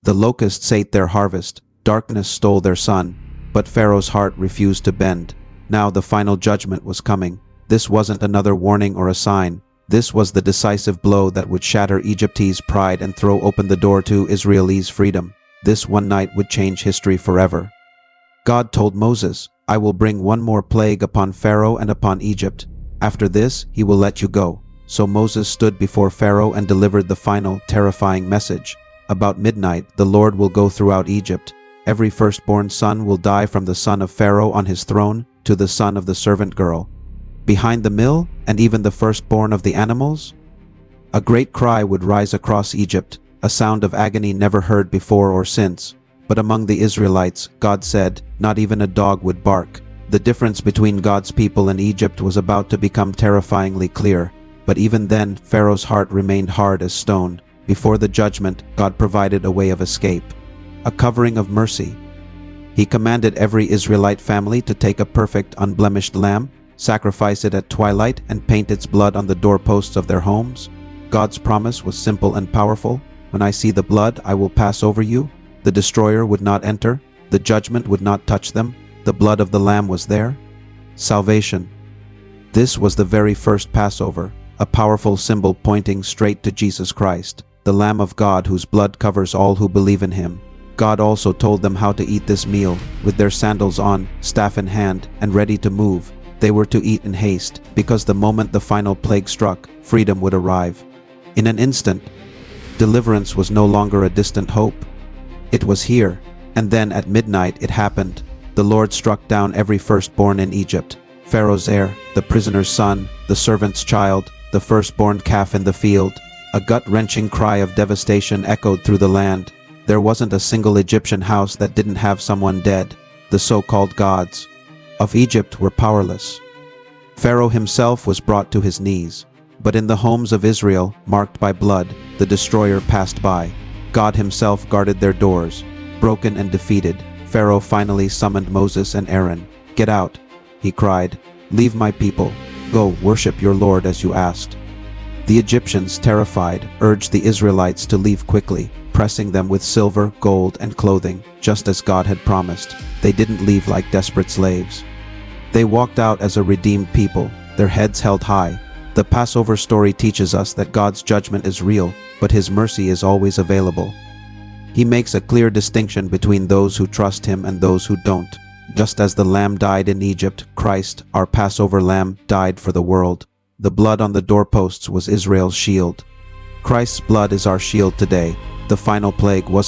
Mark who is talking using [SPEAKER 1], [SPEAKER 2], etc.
[SPEAKER 1] The locusts ate their harvest, darkness stole their sun, but Pharaoh's heart refused to bend. Now the final judgment was coming. This wasn't another warning or a sign. This was the decisive blow that would shatter Egypt's pride and throw open the door to Israel's freedom. This one night would change history forever. God told Moses, "I will bring one more plague upon Pharaoh and upon Egypt. After this, he will let you go." So Moses stood before Pharaoh and delivered the final, terrifying message. About midnight, the Lord will go throughout Egypt. Every firstborn son will die, from the son of Pharaoh on his throne to the son of the servant girl behind the mill, and even the firstborn of the animals. A great cry would rise across Egypt, a sound of agony never heard before or since. But among the Israelites, God said, not even a dog would bark. The difference between God's people and Egypt was about to become terrifyingly clear. But even then, Pharaoh's heart remained hard as stone. Before the judgment, God provided a way of escape, a covering of mercy. He commanded every Israelite family to take a perfect, unblemished lamb, sacrifice it at twilight, and paint its blood on the doorposts of their homes. God's promise was simple and powerful. When I see the blood, I will pass over you. The destroyer would not enter. The judgment would not touch them. The blood of the Lamb was there. Salvation. This was the very first Passover, a powerful symbol pointing straight to Jesus Christ, the Lamb of God whose blood covers all who believe in him. God also told them how to eat this meal, with their sandals on, staff in hand, and ready to move. They were to eat in haste, because the moment the final plague struck, freedom would arrive. In an instant, deliverance was no longer a distant hope. It was here. And then at midnight it happened. The Lord struck down every firstborn in Egypt, Pharaoh's heir, the prisoner's son, the servant's child, the firstborn calf in the field. A gut-wrenching cry of devastation echoed through the land. There wasn't a single Egyptian house that didn't have someone dead. The so-called gods of Egypt were powerless. Pharaoh himself was brought to his knees. But in the homes of Israel, marked by blood, the destroyer passed by. God himself guarded their doors. Broken and defeated, Pharaoh finally summoned Moses and Aaron. "Get out," he cried. "Leave my people. Go, worship your Lord as you asked." The Egyptians, terrified, urged the Israelites to leave quickly, pressing them with silver, gold, and clothing, just as God had promised. They didn't leave like desperate slaves. They walked out as a redeemed people, their heads held high. The Passover story teaches us that God's judgment is real, but his mercy is always available. He makes a clear distinction between those who trust him and those who don't. Just as the lamb died in Egypt, Christ, our Passover lamb, died for the world. The blood on the doorposts was Israel's shield. Christ's blood is our shield today. The final plague wasn't